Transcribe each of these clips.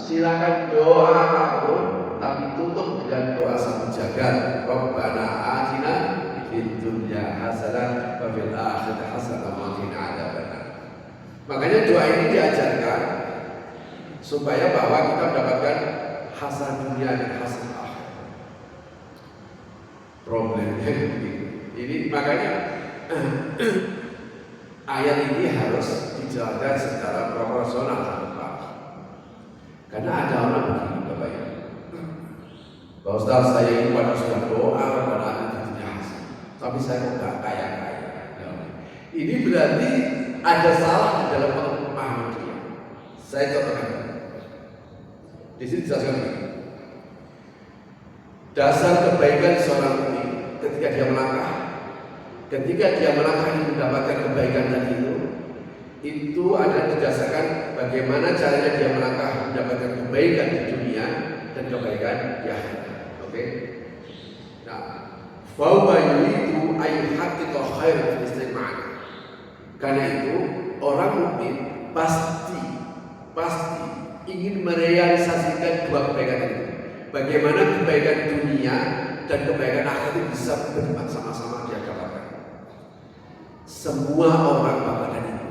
silakan doa apapun, tapi tutup dengan doa sang jagat. Rabbana atina fid dunya hasanah wa fil akhirati hasanah wa qina adzabannar. Makanya doa ini diajarkan supaya bahwa kita mendapatkan hasanah dunia dan hasanah akhirat. Problemnya ini makanya ayat ini harus dijalankan secara proporsional. Karena ada orang begini Bapak Ibu, Pak Ustaz, saya ini pada sudah doa pada anak dunia hasanah, tapi saya kok nggak kaya-kaya. Ini berarti ada salah di dalam pemahaman dia. Saya contohkan. Di sini dijelaskan begini. Dasar kebaikan seorang mukmin ketika dia melangkah ini mendapatkan kebaikan tadi itu adalah didasarkan bagaimana caranya dia melangkah mendapatkan kebaikan di dunia dan kebaikan di akhirat. Oke? Nah, fa yuridu ay haqiqa khairan fil istiqamah. Karena itu orang mukmin pasti ingin merealisasikan dua kebaikan itu. Bagaimana kebaikan dunia dan kebaikan akhirat itu bisa sama-sama dia dapatkan. Semua orang Bapak dan Ibu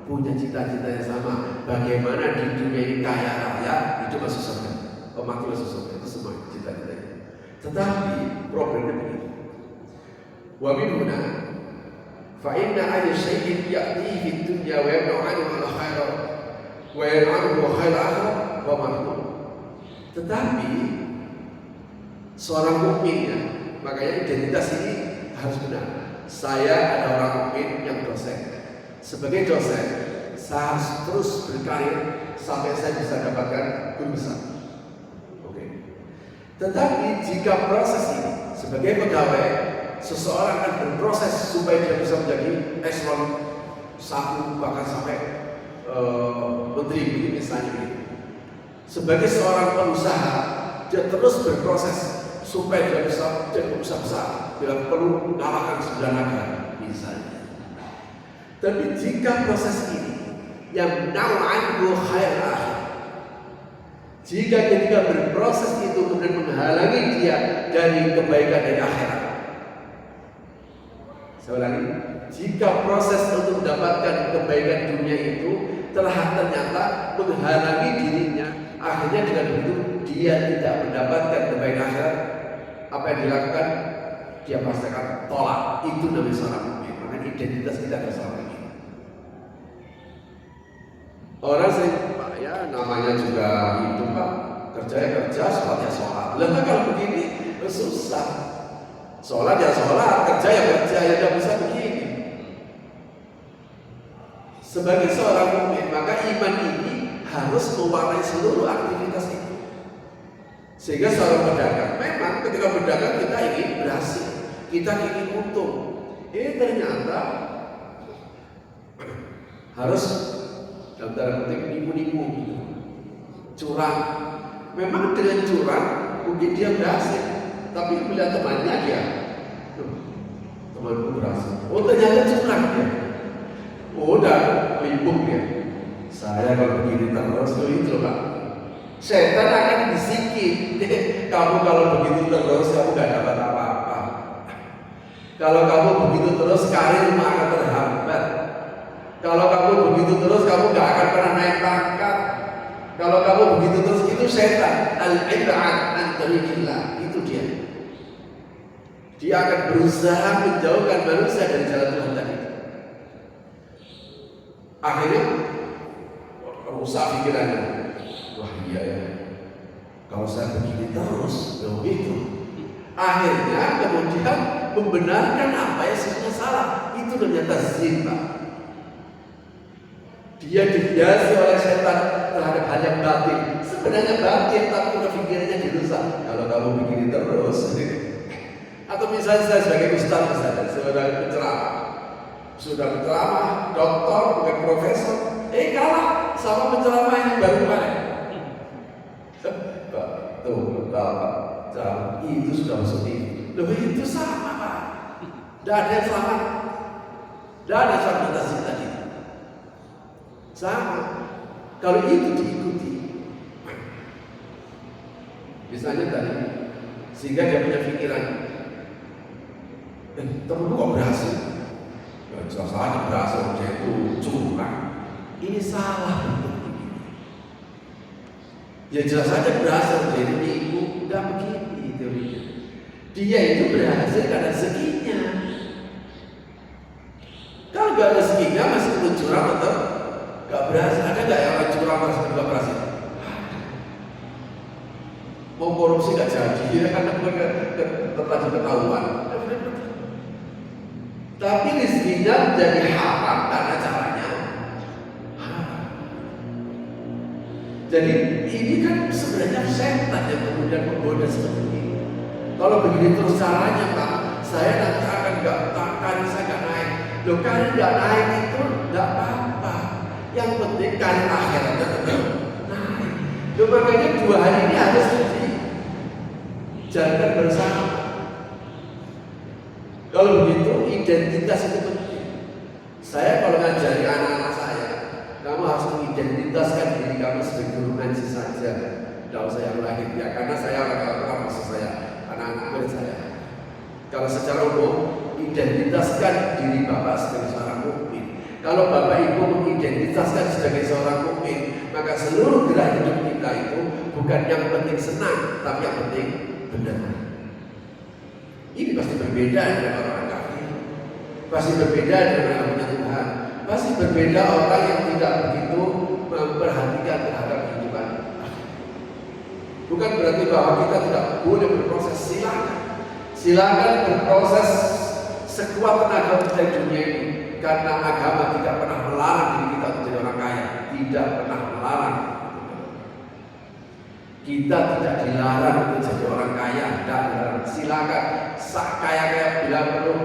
punya cita-cita yang sama. Bagaimana di dunia ini kaya raya, itu masuk surga, pemakmur masuk surga, itu semua cita-citanya. Tetapi problemnya begini. Wa minhuna fa inna ayy shay'in ya'tihi fid dunya wa yamna'u 'anhu al-khairat wa yan'amu khairat wa mahmud. Tetapi seorang mukmin ya, makanya identitas ini harus benar. Saya ada orang mukmin yang dosen. Sebagai dosen, saya harus terus berkarir sampai saya bisa dapatkan guru besar. Oke. Tetapi jika proses ini sebagai pegawai, seseorang akan berproses supaya dia bisa menjadi eselon 1 bahkan sampai menteri misalnya. Sebagai seorang pengusaha, dia terus berproses supaya dia bisa jadi pengusaha besar. Bila perlu mengalahkan 9 negara misalnya. Tapi jika proses ini yang na'anhu khair akhir, jika ketika berproses itu kemudian menghalangi dia dari kebaikan dari akhirat. Saya ulangi, jika proses untuk mendapatkan kebaikan dunia itu telah ternyata menghalangi dirinya, akhirnya dengan begitu dia tidak mendapatkan kebaikan akhirat, apa yang dilakukan? Dia pasti akan tolak. Itu namanya seorang mukmin. Maka identitas kita bersama ini. Orang sering, Pak, ya namanya juga hidup Pak, kerja, sholatnya sholat. Lah kalau begini susah. Sholat ya sholat, kerja ya tidak bisa begini. Sebagai seorang mukmin, maka iman ini harus mewarnai seluruh aktivitas itu. Sehingga seorang pedagang, memang ketika berdagang kita ingin berhasil, kita ingin untung. Ternyata harus dalam tanda kutip nipu-nipu, curang. Memang dengan curang mungkin dia berhasil, tapi melihat temannya dia, temanku berhasil. Oh ternyata curang dia. Oh udah limbung dia. Saya kalau begini terus itu loh Pak. Setan akan bisikin, kamu kalau begitu terus kamu gak dapat apa-apa. Kalau kamu begitu terus karirmu akan terhambat. Kalau kamu begitu terus kamu gak akan pernah naik pangkat. Kalau kamu begitu terus, itu setan. Al-ib'ad an tariqillah, itu dia. Dia akan berusaha menjauhkan manusia dari jalan Tuhan tadi. Akhirnya rusak pikirannya. Wah iya ya, kalau saya begini terus, begitu. Akhirnya kemudian membenarkan apa yang sebenarnya salah. Itu ternyata zin Pak. Dia dihiasi oleh setan terhadap hal yang batin. Sebenarnya batin, tapi udah pikirannya dirusak. Kalau kamu begini terus, atau misalnya saya sebagai ustaz misalnya, sebagai penceramah, sudah penceramah, doktor, bukan profesor, kalah sama penceramah yang baru kemarin. Tuh, Pak, itu sudah masuk TV. Loh itu sama Pak. Tidak ada yang selamat. Tidak ada yang selamat atas tadi. Sama. Kalau itu diikuti, Misalnya tadi, sehingga dia punya pikiran, temenku kok berhasil? Ya jelas saja berhasil, dia itu curang. Ini salah bentuk begini. Ya jelas saja berhasil, dia ini ibu, enggak begini teorinya. Dia itu berhasil karena rezekinya. Kalau nggak rezekinya masih perlu curang atau nggak berhasil? Ada nggak yang orang curang masih nggak berhasil? Mau korupsi nggak jadi, ya karena terlanjur ketahuan. Tapi rezekinya menjadi haram karena caranya haram. Jadi ini kan sebenarnya setan yang kemudian menggoda seperti ini. Kalau begini terus caranya Pak, saya nanti akan karir saya nggak naik. Loh karir nggak naik itu nggak apa-apa. Yang penting karir akhiratnya tetap naik. Loh makanya 2 hari ini harus dijalankan bersama. Kalau begitu identitas itu penting. Saya kalau ngajari anak-anak saya, kamu harus mengidentitaskan diri kamu sebagai guru ngaji saja. Tidak usah yang lain ya, karena saya orang maksud saya anak-anak murid saya. Kalau secara umum identitaskan diri bapak sebagai seorang mukmin. Kalau bapak ibu mengidentitaskan sebagai seorang mukmin, maka seluruh gerak hidup kita itu bukan yang penting senang, tapi yang penting benar. Ini pasti berbeda dengan orang kafir, pasti berbeda dengan orang punya Tuhan, pasti berbeda orang yang tidak begitu memperhatikan terhadap kehidupan. Bukan berarti bahwa kita tidak boleh berproses, silakan berproses sekuat tenaga kita di dunia ini, karena agama tidak pernah melarang diri kita menjadi orang kaya, tidak pernah melarang. Kita tidak dilarang untuk jadi orang kaya, tidak dilarang. Silakan kaya bila perlu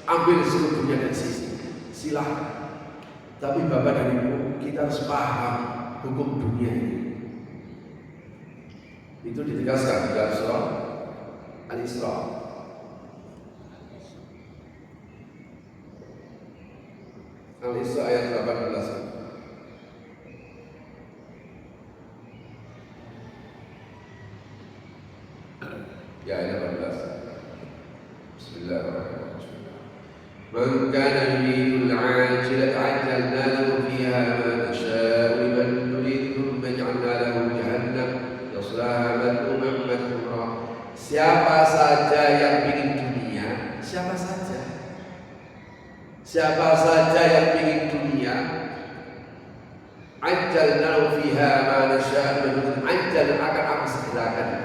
ambil seluruh dunia dari sisi, silakan. Tapi Bapak dan Ibu, kita harus paham hukum dunia ini. Itu ditegaskan di dalam surah Al-Isra. Al-Isra ayat 18. Ya ayat 18. Bismillahirrahmanirrahim. Man kana yuridul 'ajilata 'ajjalna lahu fiha ma nasha'u liman nurid thumma ja'alna lahu jahannam yaslaha madhmuman madhura. Siapa saja yang ingin dunia, siapa saja yang ingin dunia, ajjalna lahu fiha ma nasha'u, ajjal akan aku segerakan.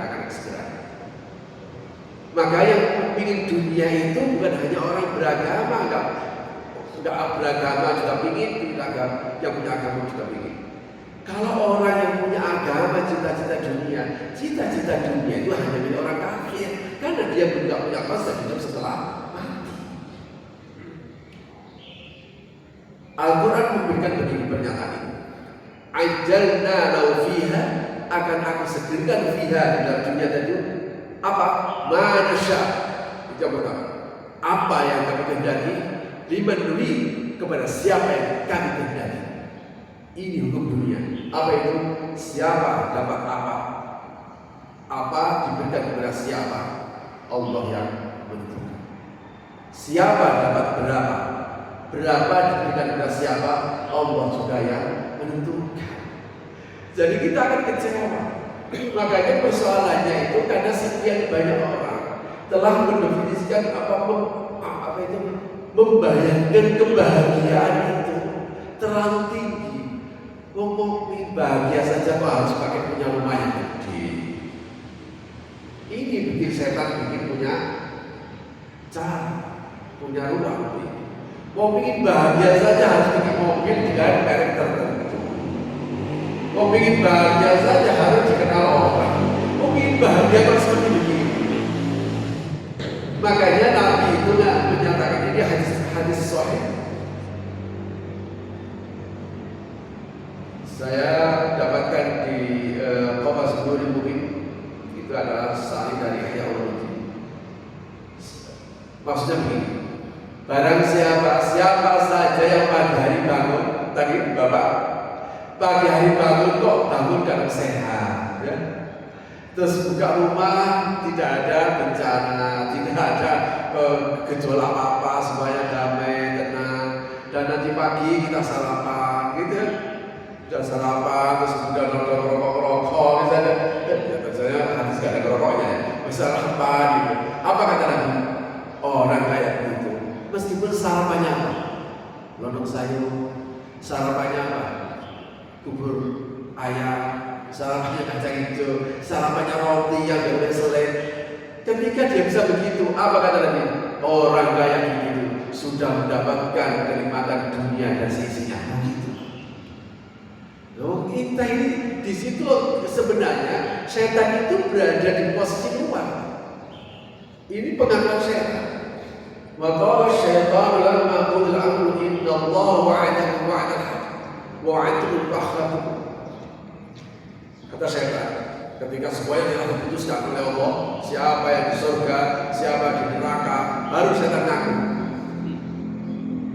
Maka yang ingin dunia itu bukan hanya orang beragama, enggak beragama juga ingin, yang punya agama juga ingin. Kalau orang yang punya agama cita-cita dunia itu hanya milik orang kafir, karena dia tidak punya masa hidup setelah mati. Al-Quran memberikan begini pernyataan ini. Ajjalna lahu fiha, akan aku segerakan fiha di dalam dunia tadi. Apa? Manasya. Itu yang pertama. Apa yang kami kehendaki? Liman nuri, kepada siapa yang kami kehendaki. Ini hukum dunia. Apa itu? Siapa dapat apa? Apa diberikan kepada siapa? Allah yang menentukan. Siapa dapat berapa? Berapa diberikan kepada siapa? Allah juga yang menentukan. Jadi kita akan kecewa. Makanya persoalannya itu karena sekian banyak orang telah mendefinisikan apa itu membayangkan kebahagiaan itu terlalu tinggi. Ngomongin bahagia saja kok harus pakai punya rumah yang gede. Ini bikin setan bikin punya cara, punya rumah. Mau bikin bahagia saja harus bikin mobil dengan merek tertentu. Mau bikin bahagia saja harus dikenal orang. Mau bikin bahagia harus seperti begini. Makanya Nabi itu menyatakan ini hadis sahih. Saya dapatkan di Qamas Nurul Mubin. Itu adalah salih dari Ihya Ulumuddin. Maksudnya begini. Barang siapa saja yang pagi hari bangun, tadi Bapak pagi hari bangun kok bangun dalam sehat, ya? Terus buka rumah, tidak ada bencana, tidak ada gejolak apa-apa, semuanya damai, tenang. Dan nanti pagi kita sarapan, gitu ya. Sudah sarapan, terus kemudian ada rokok-rokok, misalnya. Biasanya hadis gak ada rokoknya, sarapan gitu. Apa kata Nabi? Orang kayak begitu, meskipun sarapannya apa? Lontong sayur, sarapannya apa? Bubur ayam, sarapannya kacang hijau, sarapannya roti yang gak boleh selek. Ketika dia bisa begitu, apa kata Nabi? Orang kaya begitu sudah mendapatkan kenikmatan dunia dan sisinya. Begitu. Loh, kita ini di situ sebenarnya setan itu berada di posisi luar. Ini pengakuan setan. Wa qala syaitan lamma qul al-amru inna Allah wa'adakum wa'dal haqq wa wa'adtukum fakhlaftum. Kata setan, ketika semuanya telah diputuskan oleh Allah, siapa yang di surga, siapa di neraka, baru setan ngaku.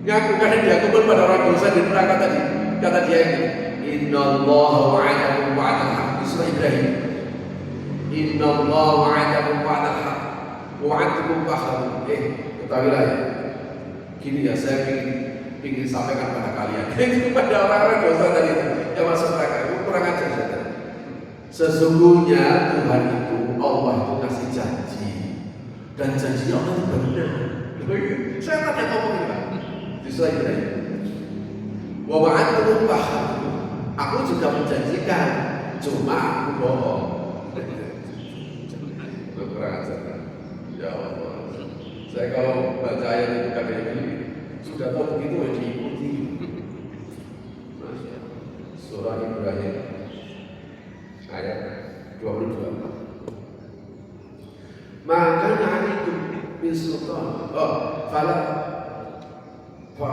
Ngaku karena dia kumpul pada orang dosa di neraka tadi. Kata dia ini, inna Allah wa'adakum wa'dal haqq. Di surah Ibrahim. Inna Allah wa'adakum wa'dal haqq wa wa'adtukum fakhlaftum. Ketahuilah ya, gini ya, saya ingin sampaikan pada kalian, kepada orang-orang dosa tadi yang masuk neraka, itu kurang ajar saja. Sesungguhnya Tuhan itu, Allah itu kasih janji, dan janji Allah itu benar. Saya tanya ngomong ini Pak, di surah Ibrahim. Wa wa'adtukum fakhlaftum. Aku juga menjanjikan, cuma aku bohong. Kurang ajar. Ya Allah. Saya kalau baca ayat itu kadang ini sudah tahu begitu ya diikuti. Surah Ibrahim ayat 22. Maka na'alikum min sultan. Fala wa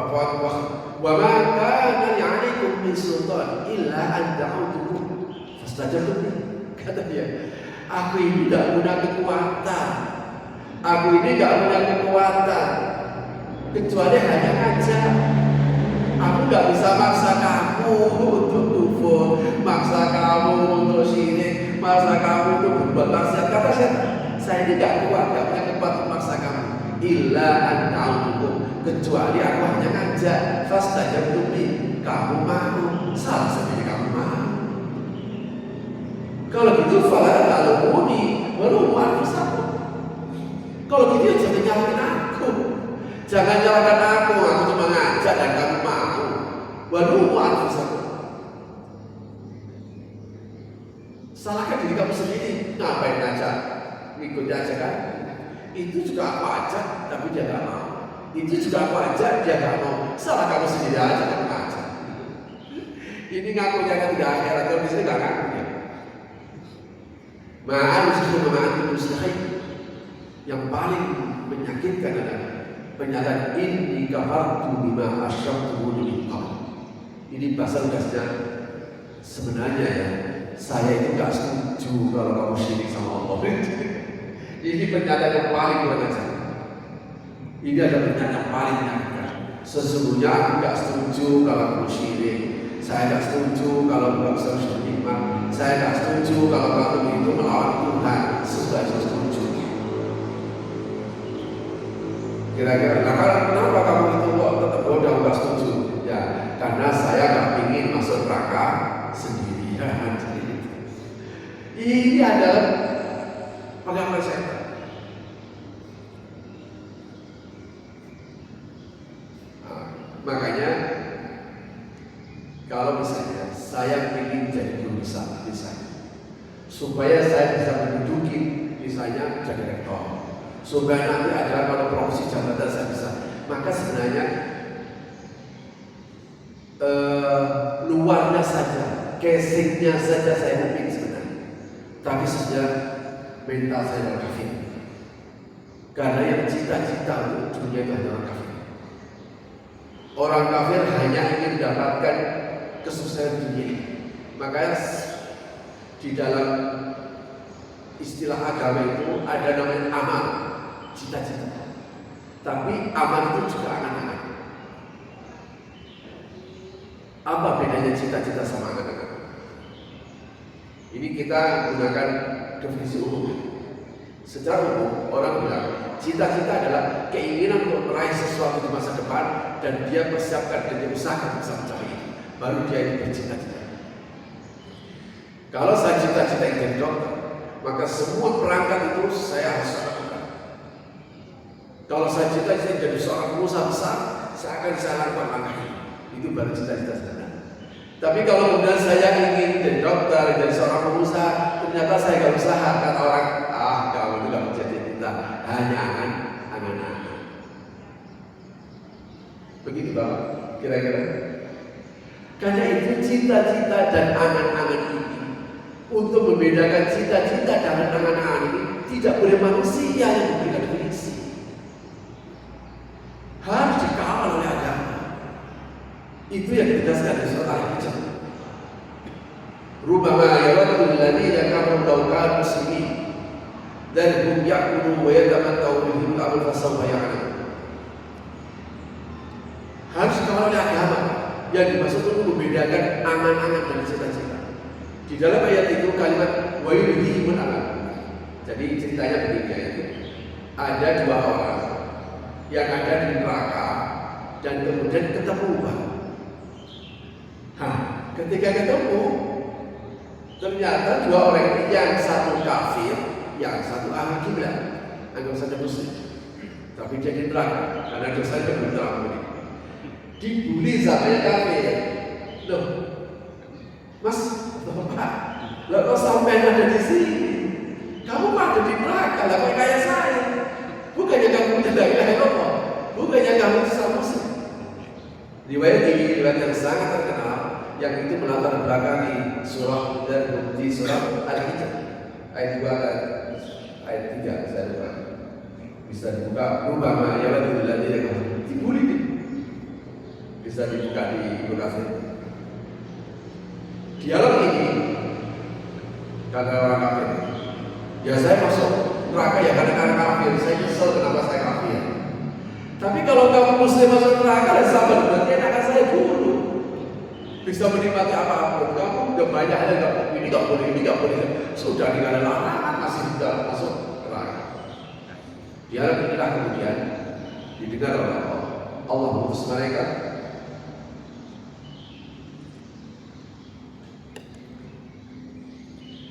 ma kana ya'alikum min sultan illa an da'utukum fastajabtum. Kata dia, aku ini tidak punya kekuatan. Aku ini gak punya kekuatan kecuali hanya ngajak. Aku gak bisa maksa kamu untuk kufur, maksa kamu untuk syirik, maksa kamu untuk berbuat maksiat. Kata saya ini gak kuat, gak punya kekuatan maksa kamu. Illa anta'utukum, kecuali aku hanya ngajak. Fastajabtum li, kamu mau, salah sendiri kamu mau. Kalau gitu fala ta'lamuni walau anfusakum. Kalau gitu jangan nyalakan aku. Jangan nyalakan aku cuma ngajak dan kamu mau. Waduh, anfusakum. Salahkan diri kamu sendiri. Ngapain ngajak? Ngikut aja kan? Itu juga aku ajak, tapi dia gak mau. Itu juga aku ajak, dia gak mau. Salah kamu sendiri aja kamu ngajak. Ini ngakunya kan tidak akhirat, kalau di sini gak ngaku ya. Ma'al muslimin. Yang paling menyakitkan adalah pernyataan inni kafartu bima asyraktum min qabl. Ini bahasa lugasnya sebenarnya ya, saya itu gak setuju kalau kamu syirik sama Allah. Ini pernyataan yang paling kurang ajar. Ini adalah pernyataan yang paling menyakitkan. Sesungguhnya aku gak setuju kalau kamu syirik. Saya gak setuju kalau kamu bisa bernikmat. Saya gak setuju kalau kamu itu melawan Tuhan. Saya setuju. Kira-kira, nah kenapa kamu itu kok tetap udah nggak setuju? Ya, karena saya nggak ingin masuk neraka sendirian. Ini adalah pengakuan setan. Makanya kalau misalnya saya ingin jadi guru besar, misalnya, supaya saya bisa menduduki misalnya jadi rektor. Supaya nanti ada kalau promosi jabatan saya bisa. Maka sebenarnya luarnya saja, casingnya saja saya mungkin sebenarnya. Tapi sejak mental saya adalah kafir. Karena yang cita-cita untuk dunia itu adalah kafir. Orang kafir hanya ingin mendapatkan kesuksesan dunia. Makanya di dalam istilah agama itu ada namanya amal. Cita-cita, tapi amal itu juga angan-angan. Apa bedanya cita-cita sama angan-angan? Ini kita gunakan definisi umum. Secara umum orang bilang cita-cita adalah keinginan untuk meraih sesuatu di masa depan dan dia persiapkan dan dia usahakan bisa mencapai itu. Baru dia itu bercita-cita. Kalau saya cita-cita ingin jadi dokter, maka semua perangkat itu saya harus lakukan. Kalau saya cita-cita jadi seorang pengusaha besar, saya akan lakukan langkah ini. Itu baru cita-cita saya. Tapi kalau kemudian saya ingin jadi dokter, jadi seorang pengusaha, ternyata saya gak usaha, kata orang, kamu itu gak menjadi kita, hanya angan-angan. Begitu Bapak, kira-kira. Karena itu cita-cita dan angan-angan ini, untuk membedakan cita-cita dan angan-angan ini, tidak boleh manusia yang memberikan definisi. Harus dikawal oleh agama. Itu yang ditegaskan di surat Al-Hijr. Rubama yawaddu alladziina kafaru law kaanu muslimin dharhum ya'kulu wa yatamatta'u bihim al fasawfa ya'lamun. Harus dikawal oleh agama yang dimaksud untuk membedakan angan-angan dan cita-cita. Di dalam ayat itu kalimat wa yudhihimul amal. Jadi ceritanya begini itu. Ada dua orang yang ada di neraka dan kemudian ketemu. Ketika ketemu, ternyata dua orang ini, yang satu kafir, yang satu ahli kiblat, anggap saja muslim, tapi dia di neraka karena dosanya belum terampuni. Dibully sama yang kafir. Loh, Mas, Bapak, lah kok sampai ada di sini? Kamu ada di neraka, lah kayak saya. Bukannya kamu tidak ilaha illallah, bukannya kamu sama muslim. Riwayat ini riwayat yang sangat terkenal, yang itu melatar belakangi surah dan di surah Al-Hijr ayat 2 dan ayat 3. Saya lupa, bisa dibuka. Rubama yawaddu alladziina kafaru, dibully, bisa dibuka di Ibnu Katsir. Dialog ini kata orang kafir, ya saya masuk neraka ya karena kafir, saya nyesel kenapa saya kafir. Tapi kalau kamu muslim masuk neraka, dan sahabat berarti akan saya dulu bisa menikmati apapun. Kamu udah banyak ada ini nggak boleh, ini nggak boleh. Sudah tidak ada larangan, masih bisa masuk neraka. Dialog inilah kemudian didengar oleh Allah. Allah mengutus malaikat.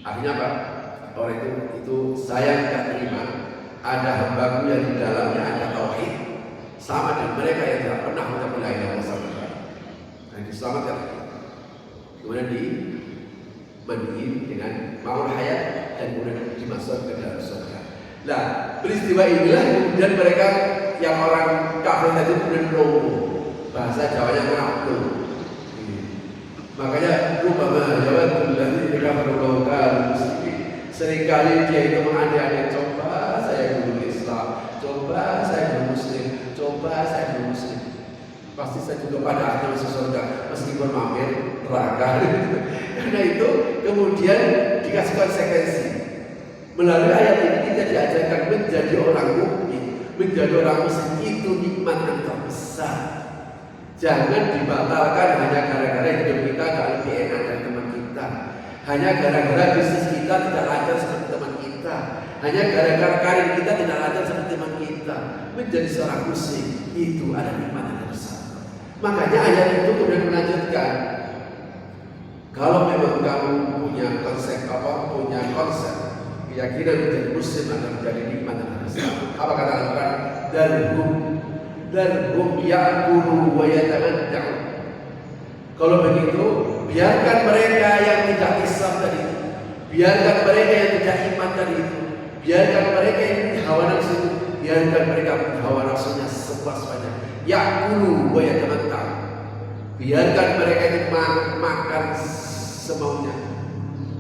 Akhirnya apa? Orang itu saya tidak terima. Ada hambaku yang di dalamnya ada tauhid, sama dengan mereka yang tidak pernah mengucapkan la ilaha illallah. Dan diselamatkan. Kemudian dimandiin dengan ma'ul hayat dan kemudian dimasukkan ke dalam surga. Nah, peristiwa inilah kemudian mereka yang orang kafir tadi kemudian lumpuh. Bahasa Jawanya ngaplu. Makanya rubama yawaddu alladziina kafaru law kaanu muslimin. Seringkali dia itu mengandai-andai, coba saya dulu Islam, coba saya dulu Muslim, coba saya dulu Muslim. Pasti saya juga pada akhirnya masuk surga meskipun mampir neraka. Karena itu kemudian dikasih konsekuensi. Melalui ayat ini kita diajarkan menjadi orang mukmin, menjadi orang muslim itu nikmat yang terbesar. Jangan dibatalkan hanya gara-gara hidup kita gak lebih enak dari teman kita, hanya gara-gara bisnis kita tidak lancar seperti teman kita, hanya gara-gara karir kita tidak lancar seperti teman kita. Menjadi seorang muslim itu ada nikmat yang terbesar. Makanya ayat itu kemudian melanjutkan, kalau memang kamu punya konsep keyakinan menjadi muslim akan menjadi nikmat yang terbesar. Apa kata Al-Quran? Dharhum ya'kulu wa yatamatta'u. Kalau begitu, biarkan mereka yang tidak Islam tadi, biarkan mereka yang tidak iman tadi itu, biarkan mereka yang hawa nafsu, biarkan mereka hawa nafsunya sepuas-puasnya. Ya'kulu wa yatamatta'u. Biarkan mereka itu makan semaunya,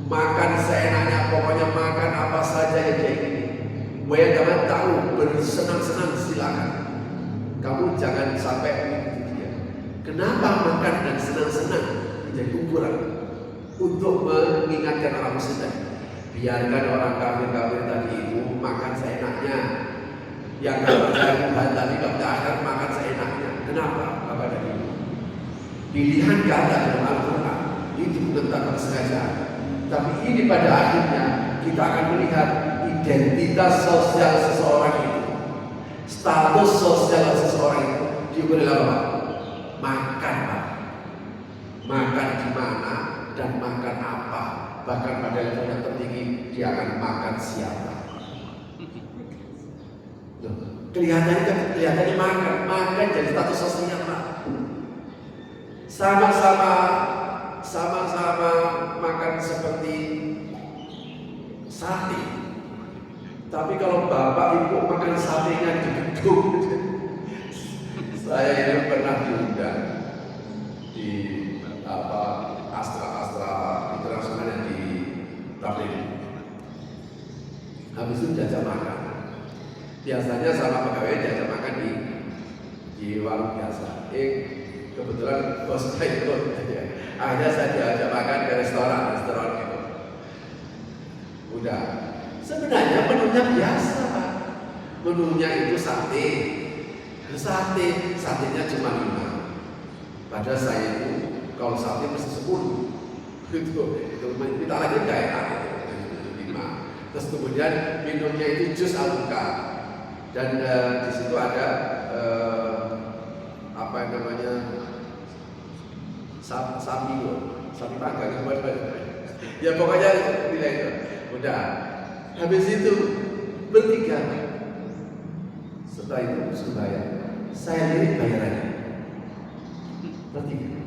makan seenaknya, pokoknya makan apa saja yang dia ingini. Wa yatamatta'u, bersenang-senang silakan. Kamu jangan sampai mengikuti dia. Kenapa makan dan senang-senang menjadi ukuran untuk mengingatkan orang muslim tadi? Biarkan orang kafir-kafir tadi itu makan seenaknya, yang gak percaya Tuhan tadi gak percaya makan seenaknya. Kenapa? Apa tadi? Pilihan kata dalam Al-Quran itu bukan tanpa kesengajaan. Tapi ini pada akhirnya kita akan melihat identitas sosial seseorang itu, status sosial seseorang itu diukur dalam apa? Makan, Pak. Makan di mana dan makan apa. Bahkan pada level yang tertinggi dia akan makan siapa. Kelihatannya makan jadi status sosial, Pak. Sama-sama makan seperti sate. Tapi kalau bapak ibu makan satenya di gedung, saya ini pernah diundang di Astra internasional yang di Tablik. Habis itu jajak makan. Biasanya sama pegawai jajak makan di warung biasa. Kebetulan bos saya ikut. Akhirnya saya diajak makan ke restoran gitu. Udah. Sebenarnya menunya biasa, Pak. Menunya itu satenya cuma 5. Padahal saya itu kalau sate mesti 10. Itu kita lagi enggak enak itu 5. Terus kemudian minumnya itu jus alpukat. Dan di situ ada apa namanya? Sapi panggang ya pokoknya nilai itu. Udah. Habis itu bertiga. Setelah itu sudah bayar. Saya lirik bayarannya. Bertiga.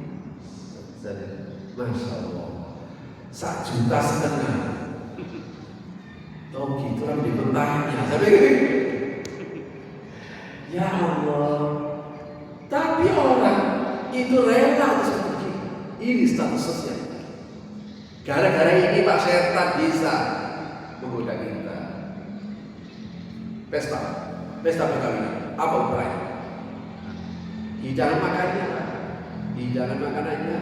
Masya Allah. 1,5 juta. Tahu gitu kan di mentahnya. Sampai gitu. Ya Allah. Tapi orang itu rela seperti ini status sosial. Gara-gara ini Pak setan bisa menggoda kita. Pesta perkawinan. Apa ukurannya? Hidangan makannya, hidangan makanannya,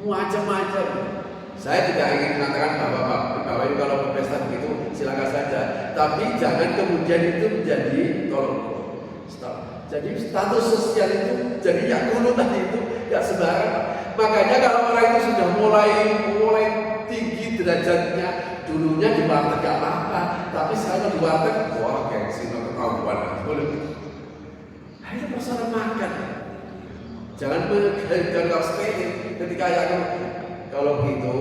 macam-macam. Saya tidak ingin mengatakan bahwa kalau berpesta begitu silakan saja. Tapi jangan kemudian itu menjadi jadi status sosial itu jadi yang dulu tadi itu nggak sembarang. Makanya kalau orang itu sudah mulai tinggi derajatnya, dulunya di warteg gak apa-apa, tapi sekarang di warteg, wah gengsi, ketahuan, boleh. Itu persoalan makan. Jangan sepele. Ketika kalau gitu,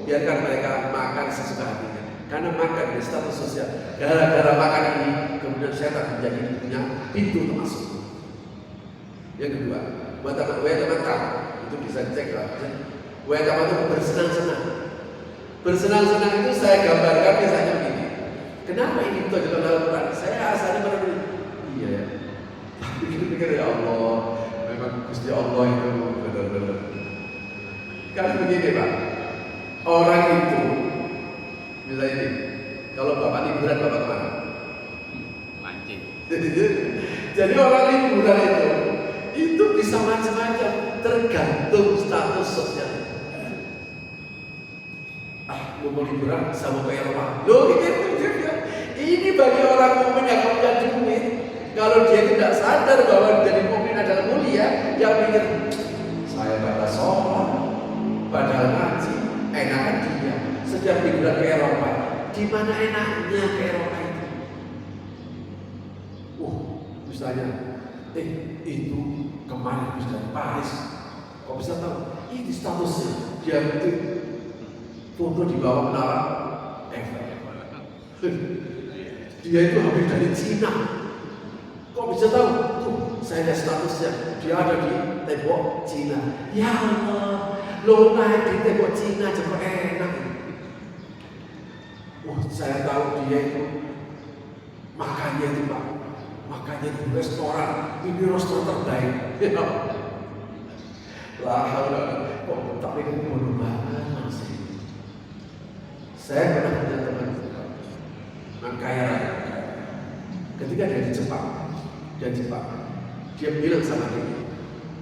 biarkan mereka makan sesuka hatinya. Karena makan di status sosial. Gara-gara makan ini, kemudian saya akan menjadi punya pintu untuk masuk. Yang kedua, buat teman-teman itu bisa cek lah. Teman itu bersenang-senang. Bersenang-senang itu saya gambarkan misalnya begini. Kenapa ini ditunjukkan dalam Quran? Saya asalnya benar-benar iya ya. Tapi pikir ya Allah, memang Gusti Allah itu benar-benar. Kan begini Pak, orang itu misalnya ini, kalau bapak liburan bapak kemana? Mancing. Jadi orang liburan itu bisa macam-macam, tergantung status sosial. Mau liburan sama ke Eropa. Loh gitu ya. Ini bagi orang mukmin yang punya duit. Kalau dia tidak sadar bahwa jadi mukmin adalah mulia, dia pikir saya pada sholat, padahal ngaji, enakan dia. Setiap liburan ke Eropa, di mana enaknya ke Eropa itu? Misalnya, itu kemarin bisa dari Paris. Kok bisa tahu? Ini statusnya dia itu foto di bawah menara Eiffel. Dia itu habis dari Cina. Kok bisa tahu? Tuh, saya lihat statusnya. Dia ada di tembok Cina. Ya Allah, lo naik di tembok Cina cukup enak. Saya tahu dia itu makannya itu Pak. Makannya di restoran. Ini restoran terbaik. Lah, kok tapi itu bodoh banget masih. Saya pernah punya teman kaya raya. Ketika dia di Jepang, dia bilang sama dia,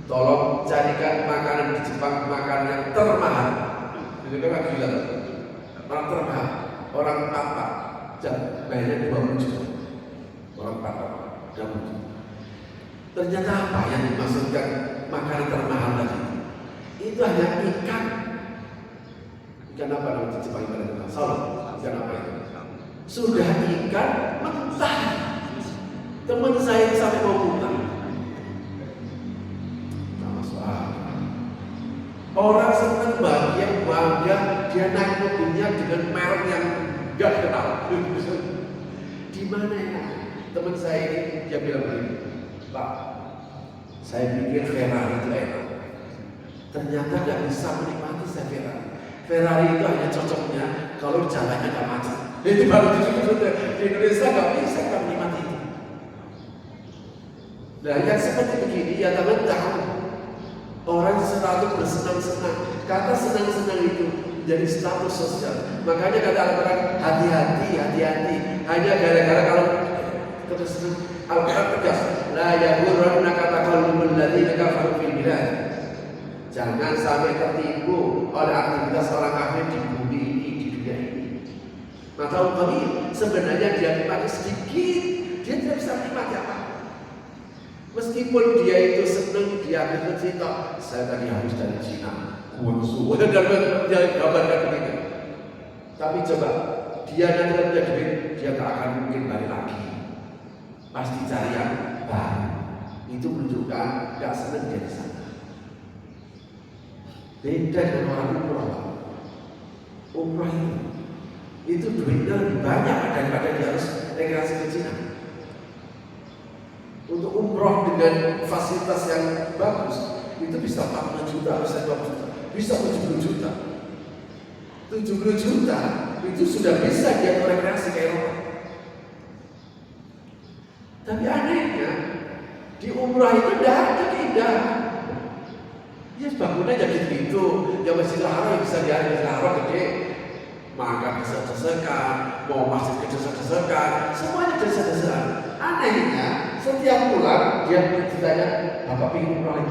tolong carikan makanan di Jepang, makanan yang termahal. Itu kan gila, orang termahal, orang apa? Dan bayarnya 20 juta. Orang apa? 20 juta. Ternyata apa yang dimaksudkan makanan termahal tadi? Itu hanya ikan Ikan apa namanya Jepang pada kenal? Saul. Ikan apa itu? Sudah ikan mentah. Teman saya sampai mau muntah. Tak masuk akal. Orang senang bahagia bangga dia naik mobilnya dengan merek yang gak kenal. Di mana ya? Teman saya ini dia bilang begini, Pak, saya pikir Ferrari itu enak. Ternyata gak bisa menikmati saya Ferrari. Ferrari itu hanya cocoknya kalau jalannya gak macet. Itu baru di Indonesia gak bisa kan menikmati itu. Nah yang seperti begini ya teman tahu. Orang selalu bersenang-senang. Kata senang-senang itu menjadi status sosial. Makanya kata Al-Quran hati-hati. Hanya gara-gara kalau kita senang, Al-Quran tegas. La yaghurrannaka taqallubul ladzina kafaru fil bilad. Jangan sampai tertipu oleh aktivitas orang kafir di bumi ini, di dunia ini. Maka kami sebenarnya dia nikmati sedikit, dia tidak bisa menikmati apa. Meskipun dia itu senang, dia ambil cerita, saya tadi habis dari Cina, Guangzhou, dan dia gambarkan begitu. Tapi coba, dia nanti punya duit, dia tak akan mungkin balik lagi. Pasti cari yang baru. Itu menunjukkan gak senang dia di sana. Beda dengan orang umrah itu duitnya lebih banyak daripada dia harus rekreasi ke Cina. Untuk umroh dengan fasilitas yang bagus itu bisa 40 juta, bisa 20 juta, bisa 70 juta. 70 juta itu sudah bisa dia rekreasi ke Eropa. Tapi anehnya di umrah itu tidak ada keindahan. Ya bangunnya jadi gitu, yang Masjidil Haram bisa di Masjidil Haram gede, makan desa-desakan, mau masjid ke desa-desakan, semuanya desa-desakan. Anehnya setiap pulang dia ditanya, Bapak pingin umrah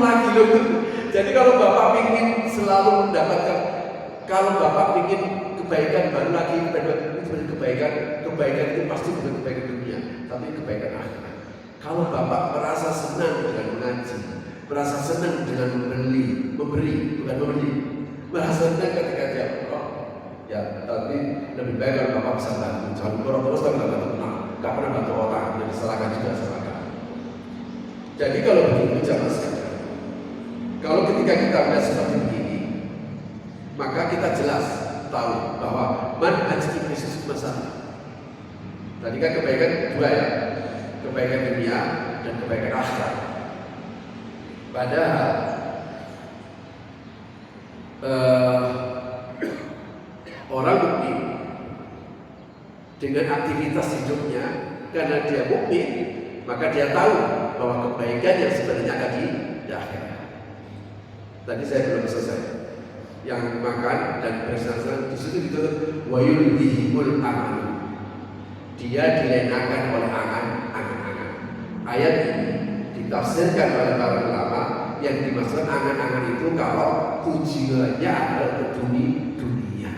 lagi loh. Jadi kalau Bapak pingin selalu mendapatkan, kalau Bapak pingin kebaikan baru lagi, itu kebaikan itu pasti bukan kebaikan dunia, tapi kebaikan akhirat. Kalau Bapak merasa senang dengan mengaji, merasa senang dengan memberi, bukan memberi, merasa senang ketika dia umrah, ya tapi lebih baik kalau Bapak bisa bantu. Jangan umrah terus tapi nggak bantu tenang, nggak pernah bantu orang, jadi serahkan juga serahkan. Jadi kalau begitu jangan sekali. Kalau ketika kita melihat seperti begini, maka kita jelas tahu bahwa manhaj Kristus masalah. Tadi kan kebaikan dua ya, kebaikan dunia dan kebaikan akhirat. Padahal orang mukmin dengan aktivitas hidupnya, karena dia mukmin, maka dia tahu bahwa kebaikan yang sebenarnya ada di akhirat. Tadi saya belum selesai. Yang makan dan bersenang-senang di situ ditutup wayulihimul amal. Dia dilenakan oleh angan-angan. Ayat ini ditafsirkan oleh para ulama yang dimaksud angan-angan itu kalau tujuannya adalah untuk dunia.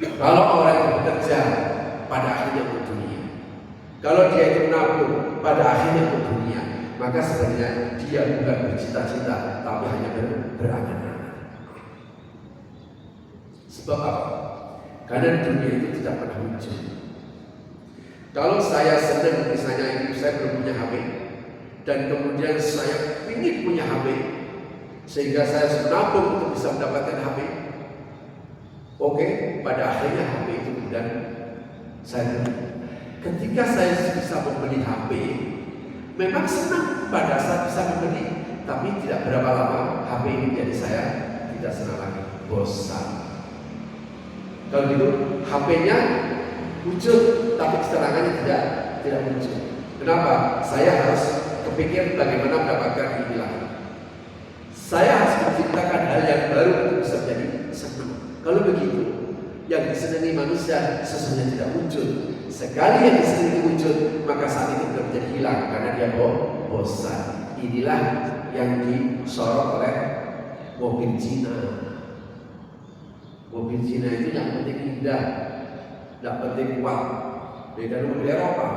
Kalau orang itu bekerja pada akhirnya untuk dunia, kalau dia itu menabung pada akhirnya untuk dunia, maka sebenarnya dia bukan bercita-cita tapi hanya berangan-angan. Sebab apa? Karena dunia itu tidak pernah muncul. Kalau saya sedang misalnya ini saya belum punya HP dan kemudian saya ingin punya HP sehingga saya menabung untuk bisa mendapatkan HP. Oke, pada akhirnya HP itu kemudian saya ketika saya bisa membeli HP, memang senang pada saat bisa membeli, tapi tidak berapa lama HP ini menjadi saya tidak senang lagi, bosan. Kalau gitu HP-nya wujud tapi keterangannya tidak muncul. Kenapa? Saya harus kepikir bagaimana mendapatkan inilah. Saya harus menciptakan hal yang baru untuk bisa menjadi senang. Kalau begitu, yang disenangi manusia sesungguhnya tidak wujud. Sekali yang disenangi wujud, maka saat itu sudah menjadi hilang karena dia bosan. Inilah yang disorot oleh mobil Cina. Mobil Cina itu yang penting indah, tidak penting kuat. Beda dengan mobil Eropa.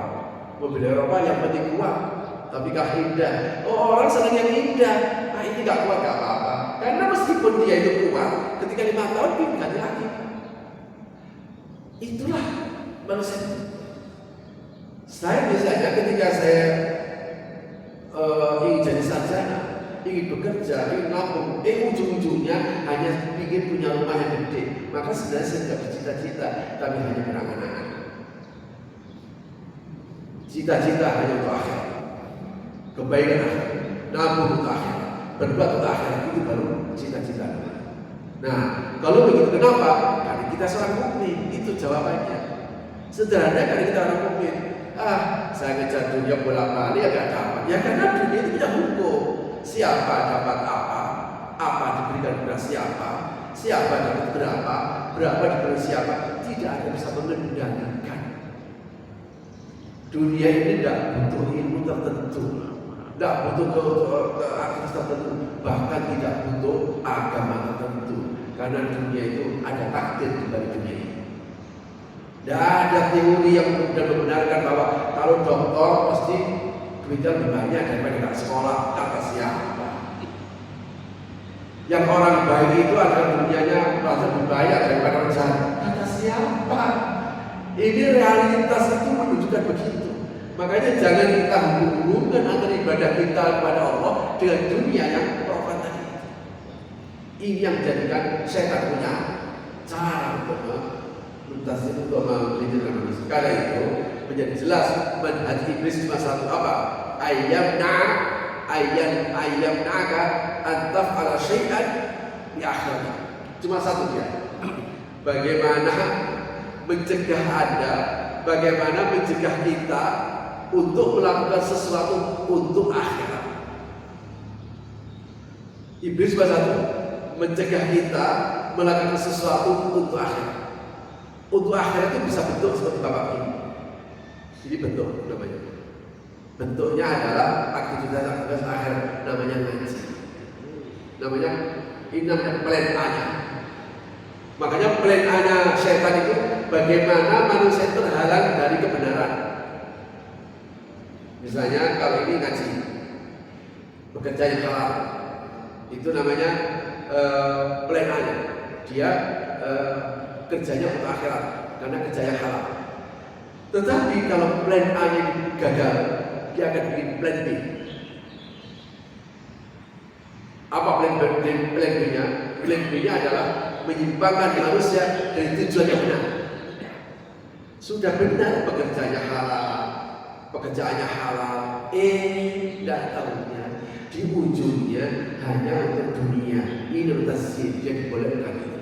Mobil Eropa yang penting kuat, tapi gak indah. Oh, orang senang yang indah. Nah ini gak kuat gak apa-apa. Karena meskipun dia itu kuat, ketika 5 tahun dia ganti lagi. Itulah manusia. Saya biasanya ketika saya ingin jadi sarjana, ingin bekerja, ingin nabung, ujung-ujungnya hanya ingin punya rumah yang gede. Maka sebenarnya saya tidak bercita-cita, tapi hanya berangan-angan. Cita-cita hanya untuk akhirat, kebaikan akhirat, nabung untuk akhirat, berbuat untuk akhirat, itu baru cita-cita. Nah, kalau begitu kenapa? Karena kita seorang mukmin, itu jawabannya. Sederhana karena kita orang mukmin. Saya ngejar dunia bolak-balik ya gak dapat. Ya karena dunia itu punya hukum. Siapa dapat apa diberikan kepada siapa dapat berapa diberi siapa. Tidak ada bisa mengendalikan. Dunia ini tidak butuh ilmu tertentu, tidak butuh aktivitas tertentu, bahkan tidak butuh agama tertentu. Karena dunia itu ada takdir di balik dunia ini. Tidak ada teori yang kemudian membenarkan bahwa kalau dokter pasti duitnya lebih banyak daripada sekolah. Kata siapa? Yang orang baik itu adalah dunianya merasa lebih banyak daripada orang jahat. Kata siapa? Ini realitas itu menunjukkan begitu. Makanya jangan kita hubungkan antara ibadah kita kepada Allah dengan dunia yang profan tadi. Ini yang menjadikan setan punya cara untuk menjadikan manusia. Karena itu menjadi jelas manhaj iblis cuma satu apa? Ayyamna'aka antaf ala syai'an di akhirat. Cuma satu dia. Bagaimana mencegah Anda, bagaimana mencegah kita untuk melakukan sesuatu untuk akhirat. Iblis cuma satu, mencegah kita melakukan sesuatu untuk akhirat. Untuk akhirat itu bisa bentuk seperti bapak ini. Ini bentuk namanya. Bentuknya adalah aktivitas akhirat, namanya ngaji. Namanya ini namanya plan A-nya. Makanya plan A-nya setan itu bagaimana manusia terhalang dari kebenaran. Misalnya kalau ini ngaji, bekerja yang halal, itu namanya plan A-nya. Dia kerjanya untuk akhirat karena kerja yang halal. Tetapi kalau plan A-nya gagal, dia akan bikin plan B. Apa plan B-nya? Plan B-nya adalah menyimpangkan manusia dari tujuan yang benar. Sudah benar pekerjaannya halal, tidak tahunya di ujungnya hanya untuk dunia. Ini tasir dia dibolehkan itu.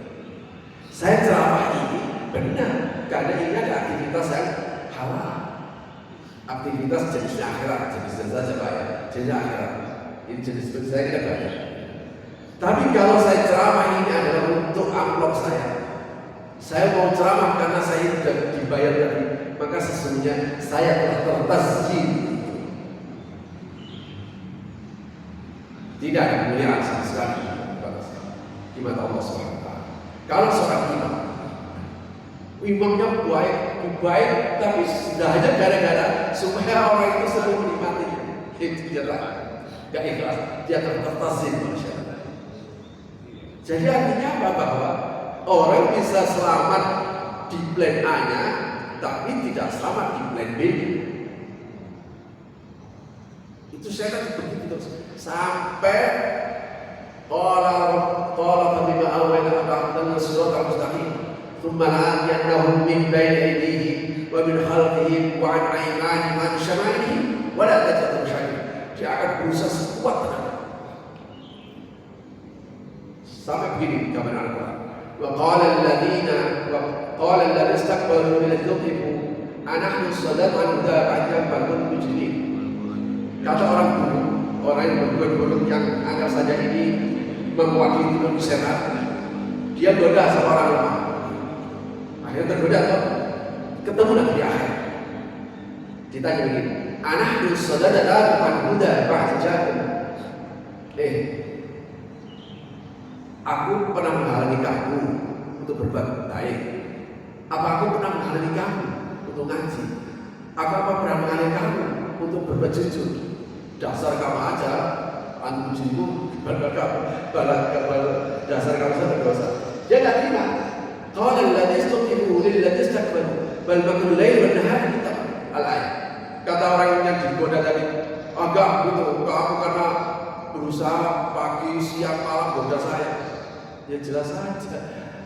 Saya ceramah ini benar karena ini ada aktivitas yang halal, aktivitas jenis akhirat, jenis saja Pak ya, jenis akhirat. Ini jenis seperti saya tidak banyak. Tapi kalau saya ceramah ini adalah untuk amplop saya mau ceramah karena saya sudah dibayar tadi, maka sesungguhnya saya telah tertasjid. Tidak ada kemuliaan sama sekali di mata Allah SWT. Kalau seorang imamnya baik, tapi sudah hanya gara-gara supaya orang itu selalu menikmatinya, itu dia gak ikhlas, dia tertasjid manusia. Jadi artinya apa? Bahwa orang bisa selamat di plan A-nya, tapi tidak selamat di plan B-nya. Itu saya kan begitu terus sampai qala bima awwala ta'ala surat al-mustaqim thumma la'annahum min bayni aydihim wa min khalfihim wa an aymanihim wa an shama'ilihim wa la tajidu syai'an. Dia akan berusaha sekuat tenaga. Sampai begini gambar Al-Quran. Wa qala alladhina istakbaru min al-dhikri anahnu sadaqna al-huda ba'da bal mujrimin. Kata orang yang berbuat yang anggap saja ini mewakili tubuh sehat, dia goda sama orang lemah. Akhirnya tergoda atau ketemu lagi di akhir. Ditanya begini, anahnu sadaqna al-huda ba'da aku pernah menghalangi kamu untuk berbuat baik. Apa aku pernah menghalangi kamu untuk ngaji? Apa pernah menghalangi kamu untuk berbuat jujur? Dasar kamu aja, antum dasar kamu sudah dosa. Dia tidak terima. Qala alladhi istuqifu lilladhi istakbaru bal makru lail wan nahar kita al-ayat. Kata orang yang digoda tadi, agak gitu, kamu karena berusaha pagi, siang, malam goda saya. Ya jelas saja.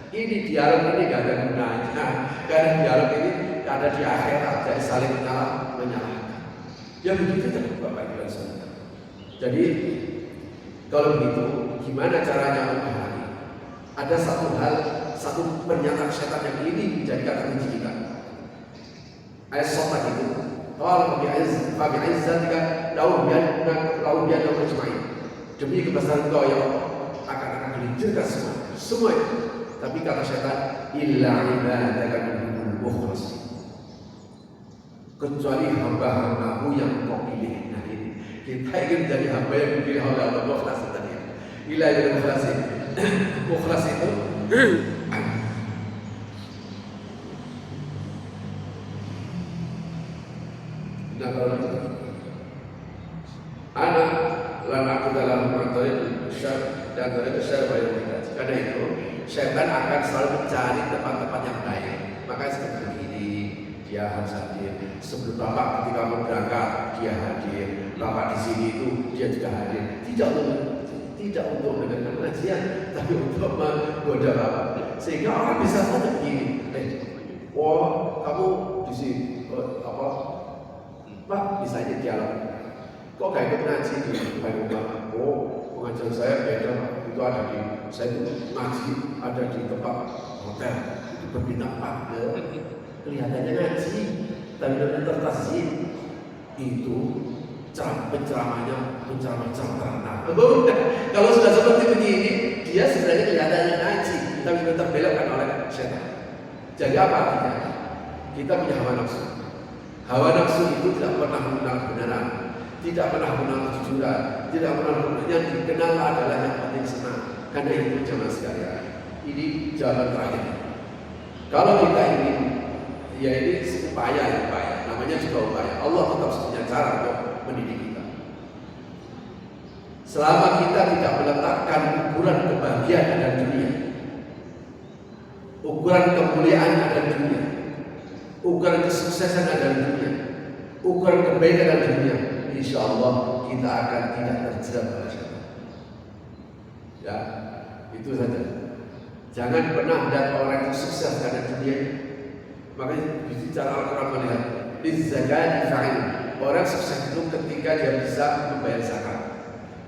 Ini dialog ini gak ada gunanya. Karena dialog ini ada di akhirat, jadi saling menyalahkan. Ya begitu kan Bapak Ibu dan Saudara. Jadi kalau begitu, gimana caranya memahami? Ada satu pernyataan setan yang ini menjadi kata kunci kita. Ayat sotak itu, kalau Fabi Aizzatika lau biadna majma'in. Demi kebesaran Engkau ya Allah, akan gelincirkan semua itu. Tapi kata setan, illa ibadaka minhumul mukhlasin. Kecuali hamba-hambamu yang Engkau pilih. Nah ini, kita ingin menjadi hamba yang dipilih oleh Allah mukhlasin tadi. Illa ibadaka mukhlasin. Mukhlas itu anak lan aku dalam materi syar dan dari syar baik. Karena itu setan akan selalu mencari tempat-tempat yang baik. Maka seperti ini dia harus hadir. Sebelum Bapak ketika mau berangkat dia hadir. Bapak di sini itu dia juga hadir. Tidak untuk mendengar pengajian, tapi untuk menggoda Bapak. Sehingga orang bisa saja begini, kamu di sini apa? Pak, misalnya dialog. Kok gak ikut ngaji di rumah? Pengajian saya beda, Pak. Itu ada di saya itu ngaji ada di tempat hotel itu berbintang 4. Kelihatannya ngaji, tapi tertasih itu penceramahnya terkenal. Kalau sudah seperti begini, dia sebenarnya kelihatannya ngaji, tapi sudah terbelokkan oleh setan. Jadi apa artinya? Kita punya hawa nafsu. Hawa nafsu itu tidak pernah mengenal kebenaran, tidak pernah mengenal kejujuran, tidak pernah mengenal yang dikenal adalah yang penting senang. Karena itu jemaah sekalian, ini jalan terakhir. Kalau kita ingin, ya ini upaya, namanya juga upaya. Allah tetap punya cara untuk mendidik kita. Selama kita tidak meletakkan ukuran kebahagiaan ada dunia, ukuran kemuliaan ada dunia, ukuran kesuksesan ada dunia, ukuran kebaikan ada dunia, insya Allah kita akan tidak terjerat pada syaitan. Ya, itu saja. Jangan pernah melihat orang yang sukses karena dunia. Makanya bicara Al-Quran melihat izzakati fa'il. Orang sukses itu ketika dia bisa membayar zakat.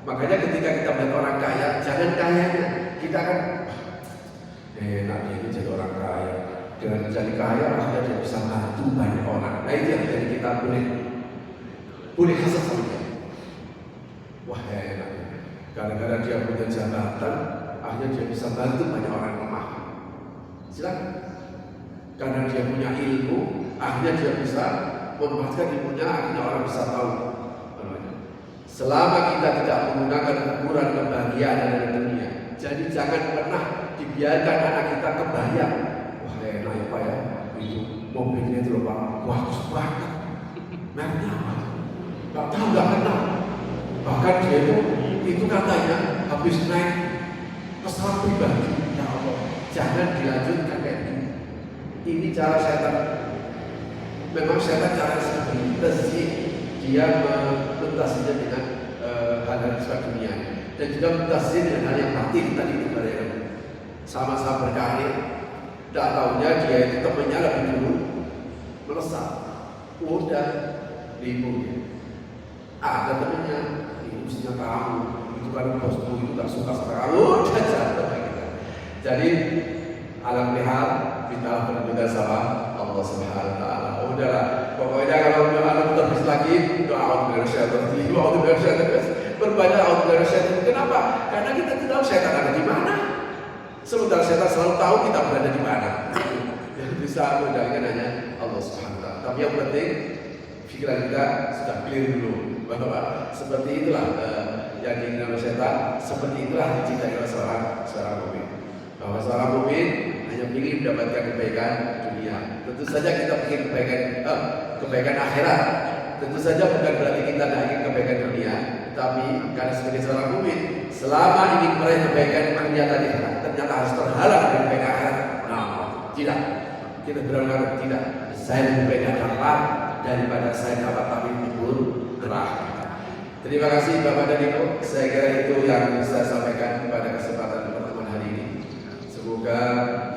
Makanya ketika kita melihat orang kaya, jangan kayanya. Kita akan enak dia ini jadi orang kaya. Dengan jadi kaya akhirnya dia bisa bantu banyak orang. Nah itu yang jadi kita boleh hasad sama dia. Wah enak. Gara-gara dia punya jabatan, akhirnya dia bisa bantu banyak orang lemah. Silakan. Karena dia punya ilmu, akhirnya dia bisa memanfaatkan ilmunya, akhirnya orang bisa tahu. Selama kita tidak menggunakan ukuran kebahagiaan dari dunia, jadi jangan pernah dibiarkan anak kita kebayang. Wah enak ya Pak ya, itu mobilnya itu loh Pak, bagus banget. Merknya apa? Gak tahu, gak kenal. Bahkan dia itu katanya habis naik pesawat pribadi. Ya Allah, jangan dilanjutkan kayak gini. Ini cara setan. Memang setan cara seperti itu. Dia mentasinya dengan hal-hal sifat dunia dan juga mentasinya dengan hal yang batin tadi itu kalian sama-sama berkarir. Tak tahunya dia itu temannya lebih dulu melesat, udah ibunya. Ada temannya, ini mestinya kamu, itu kan bosmu itu tak suka sama kamu, udah jatuh kita. Jadi alam lihat kita berbeda sama Allah Subhanahu Wa Taala. Udahlah, pokoknya kalau anak terus lagi doa dari syaitan, doa dari syaitan, berbanyak doa dari syaitan. Kenapa? Karena kita tidak tahu syaitan ada di mana. Sementara syaitan selalu tahu kita berada di mana. Yang bisa mengendalikan hanya Allah Subhanahu Wa Taala. Tapi yang penting pikiran kita sudah clear dulu bahwa seperti itulah yang diinginkan oleh syaitan, seperti itulah dicintai oleh seorang mukmin. Bahwa seorang mukmin hanya ingin mendapatkan kebaikan dunia. Tentu saja kita ingin kebaikan akhirat. Tentu saja bukan berarti kita tidak ingin kebaikan dunia, tapi karena sebagai seorang mukmin selama ingin meraih kebaikan dunia tadi ternyata harus terhalang dari kebaikan akhirat. Nah, tidak. Kita bilang tidak. Saya lebih baik dapat daripada saya dapat tapi kubur neraka. Terima kasih Bapak dan Ibu. Saya kira itu yang bisa saya sampaikan pada kesempatan pertemuan hari ini. Semoga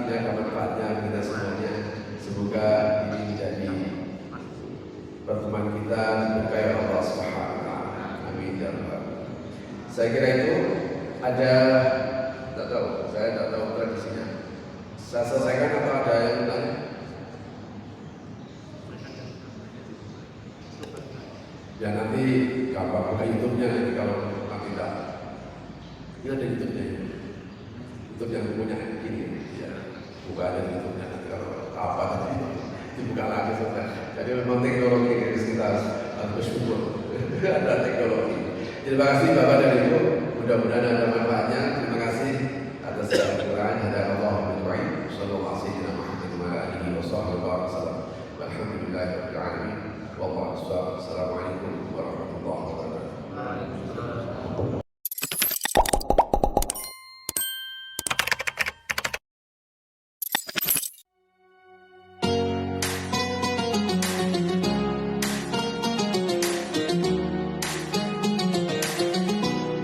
ini ada manfaatnya kita semuanya. Semoga ini menjadi pertemuan kita diberkahi Allah Subhanahu wa taala. Amin ya rabbal alamin. Saya kira itu ada saya tidak tahu tradisinya. Saya selesaikan atau ada yang bertanya? Ya nanti kalau buka YouTube-nya nanti kalau nanti tidak, ini ada YouTube-nya, YouTube yang punya ini, ya buka ada YouTube-nya nanti kalau apa tadi dibuka lagi sudah. Jadi memang teknologi ini kita harus bersyukur ada teknologi. Terima kasih Bapak dan Ibu, mudah-mudahan ada manfaatnya. Terima kasih atas kehadiran ada Allah berdoa. Sallallahu alaihi wa sallam. Alhamdulillahirabbil alamin. Wallahu a'lam.